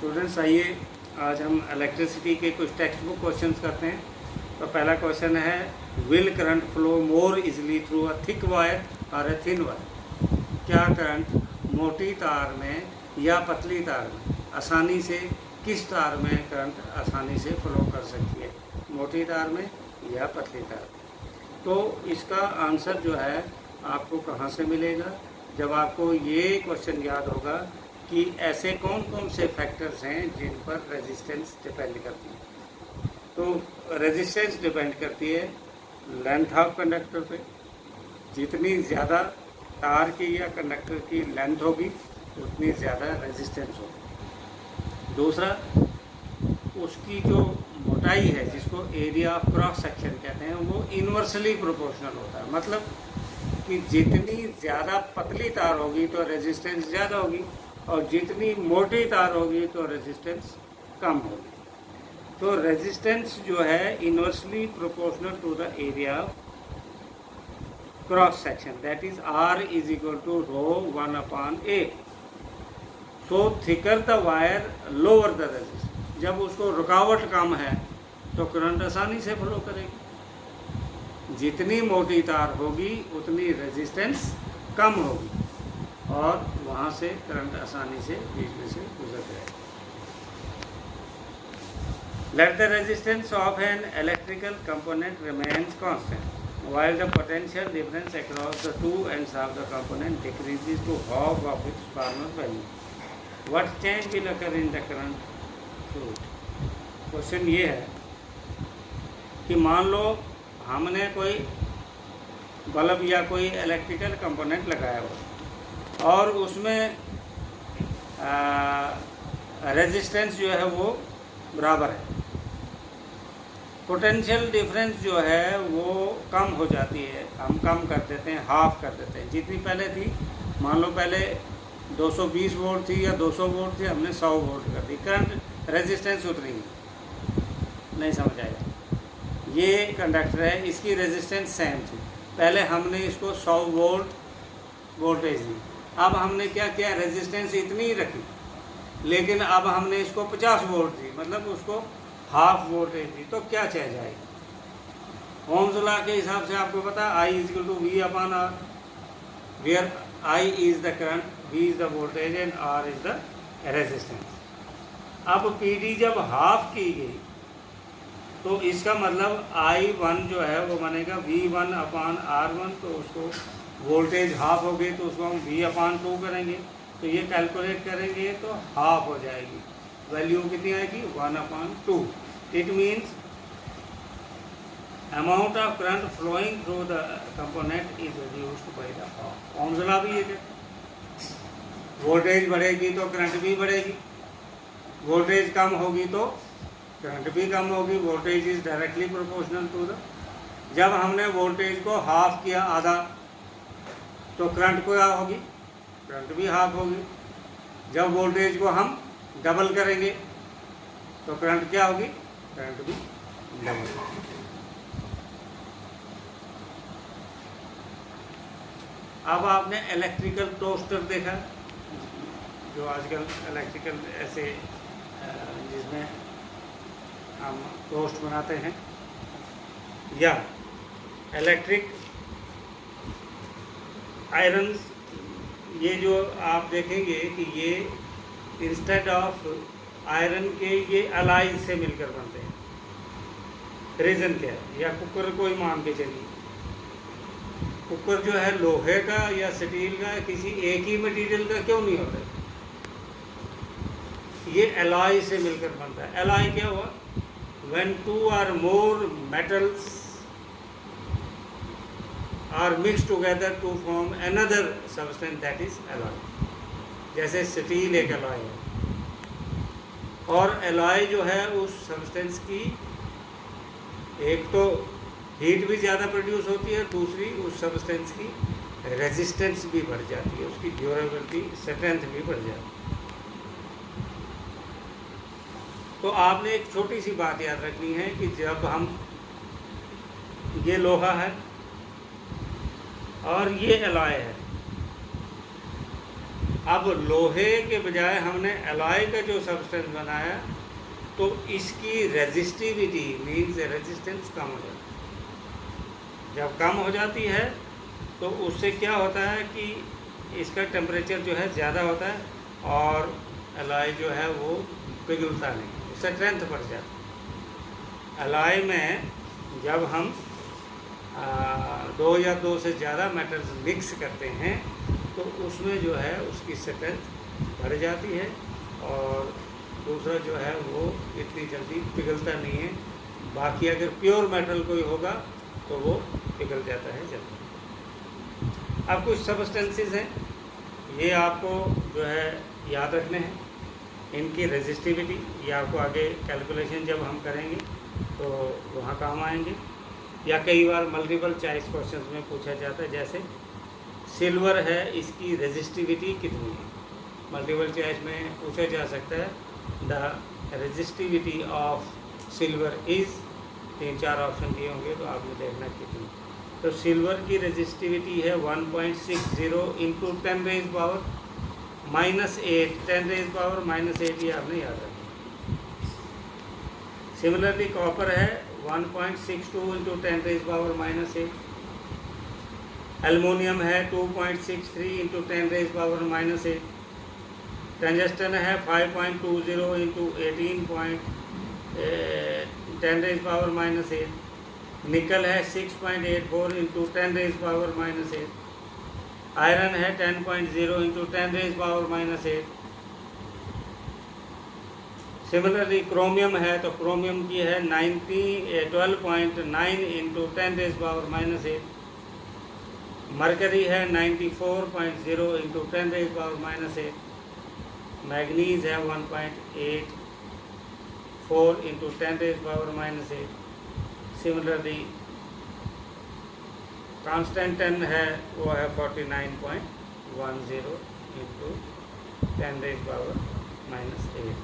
Students आइए आज हम इलेक्ट्रिसिटी के कुछ टेक्स्ट बुक क्वेश्चंस करते हैं। तो पहला क्वेश्चन है, will current flow more easily through a thick wire और अ थिन वायर? क्या करंट मोटी तार में या पतली तार में आसानी से, किस तार में करंट आसानी से फ्लो कर सकती है, मोटी तार में या पतली तार में? तो इसका आंसर जो है आपको कहाँ से मिलेगा? जब आपको ये क्वेश्चन याद होगा कि ऐसे कौन कौन से फैक्टर्स हैं जिन पर रेजिस्टेंस डिपेंड करती है। तो रेजिस्टेंस डिपेंड करती है लेंथ ऑफ कंडक्टर पे। जितनी ज़्यादा तार की या कंडक्टर की लेंथ होगी उतनी ज़्यादा रेजिस्टेंस होगी। दूसरा, उसकी जो मोटाई है, जिसको एरिया ऑफ क्रॉस सेक्शन कहते हैं, वो इन्वर्सली प्रोपोर्शनल होता है। मतलब कि जितनी ज़्यादा पतली तार होगी तो रेजिस्टेंस ज़्यादा होगी और जितनी मोटी तार होगी तो रेजिस्टेंस कम होगी। तो रेजिस्टेंस जो है inversely proportional to the area of cross section, that is R is equal to rho 1/A। So thicker the wire lower the resistance. जब उसको रुकावट कम है तो करंट आसानी से फ्लो करेगी। जितनी मोटी तार होगी उतनी रेजिस्टेंस कम होगी और वहाँ से करंट आसानी से बीच में से गुजर जाएगा। Let the resistance of an electrical component remains constant while the potential difference across the two ends of the component decreases to half of its former value. What change will occur in the current flow? Question ये है कि मान लो हमने कोई bulb या कोई electrical component लगाया हुआ और उसमें रेजिस्टेंस जो है वो बराबर है। पोटेंशियल डिफरेंस जो है वो कम हो जाती है, हम कम कर देते हैं, हाफ कर देते हैं। जितनी पहले थी, मान लो पहले 220 वोल्ट थी या 200 वोल्ट थी, हमने 100 वोल्ट कर दी, करंट रेजिस्टेंस उतनी नहीं समझ आएगा। ये कंडक्टर है, इसकी रेजिस्टेंस सेम थी, पहले हमने इसको 100 वोल्ट वोल्टेज दी। अब हमने क्या किया, रेजिस्टेंस इतनी ही रखी, लेकिन अब हमने इसको 50 वोल्ट दी, मतलब उसको हाफ वोल्टेज दी। तो क्या चेंज आएगी? ओम्स लॉ के हिसाब से आपको पता है I is equal to V/R, where I is the current, V is the voltage and R is the resistance. अब PD जब हाफ की गई तो इसका मतलब I1 जो है वो बनेगा V1/R1। तो उसको वोल्टेज हाफ हो गई तो उसको हम V/2 करेंगे, तो ये कैलकुलेट करेंगे तो हाफ हो जाएगी। वैल्यू कितनी आएगी? 1/2। It means amount of current flowing through the component is reduced by the half. Ohm's law भी ये है, वोल्टेज बढ़ेगी तो करंट भी बढ़ेगी, वोल्टेज कम होगी तो करंट भी कम होगी। Voltage is directly proportional to the. जब हमने वोल्टेज को हाफ किया, आधा, तो करंट को क्या होगी? करंट भी हाफ होगी। जब वोल्टेज को हम डबल करेंगे तो करंट क्या होगी? करंट भी डबल होगी। अब आपने इलेक्ट्रिकल टोस्टर देखा, जो आजकल इलेक्ट्रिकल ऐसे जिसमें हम टोस्ट बनाते हैं, या इलेक्ट्रिक आयरन्स, ये जो आप देखेंगे कि ये इंस्टेड ऑफ आयरन के ये अलाइज से मिलकर बनते हैं। रीज़न क्या है? या कुकर को ही मान के चलिए, कुकर जो है लोहे का या स्टील का, किसी एक ही मटेरियल का क्यों नहीं होता? ये एलॉय से मिलकर बनता है। एलॉय क्या हुआ? When two or more metals are mixed together to form another substance, that is alloy। जैसे स्टील एक एलॉय है और एलॉय जो है उस सब्सटेंस की एक तो हीट भी ज़्यादा प्रोड्यूस होती है, दूसरी उस सब्सटेंस की रेजिस्टेंस भी बढ़ जाती है, उसकी ड्यूरेबिलिटी, स्ट्रेंथ भी बढ़ जाती है। तो आपने एक छोटी सी बात याद रखनी है कि जब हम, ये लोहा है और ये एलॉय है, अब लोहे के बजाय हमने एलॉय का जो सब्सटेंस बनाया तो इसकी रेजिस्टिविटी मीन्स रेजिस्टेंस कम हो जाती है। जब कम हो जाती है तो उससे क्या होता है कि इसका टेम्परेचर जो है ज़्यादा होता है और एलॉय जो है वो पिघलता नहीं, उससे स्ट्रेंथ बढ़ जाती है। एलॉय में जब हम 2 या 2 से ज़्यादा मेटल्स मिक्स करते हैं तो उसमें जो है उसकी स्ट्रेंथ बढ़ जाती है और दूसरा जो है वो इतनी जल्दी पिघलता नहीं है। बाकी अगर प्योर मेटल कोई होगा तो वो पिघल जाता है जल्दी। अब कुछ सब्सटेंसेस हैं, ये आपको जो है याद रखने हैं, इनकी रेजिस्टिविटी, ये आपको आगे कैलकुलेशन जब हम करेंगे तो वहाँ काम आएंगे, या कई बार मल्टीपल चॉइस क्वेश्चंस में पूछा जाता है। जैसे सिल्वर है, इसकी रेजिस्टिविटी कितनी है, मल्टीपल चॉइस में पूछा जा सकता है the resistivity of silver is, 3-4 option दिए होंगे तो आपने देखना कितनी। तो सिल्वर की रेजिस्टिविटी है 1.60 into 10 raise power -8, 10 raise power -8, ये आपने याद रखना। सिमिलरली कॉपर है 1.62 इंटू 10 रेज पावर -8। एल्युमिनियम है 2.63 इंटू 10 रेज पावर -8। टंगस्टन है 5.20 इंटू 10 रेज पावर -8। निकल है 6.84 इंटू 10 रेज पावर -8। आयरन है 10.0 into 10 raise power -8। Similarly chromium है तो क्रोमियम की है 12.9 इंटू 10 रेज पावर -8। मरकरी है 94.0 इंटू 10 रेज पावर -8। मैग्नीज है 1.84 into 10 raise power -8। Similarly constantan है वो है 49.10 इंटू 10 रेज पावर -8।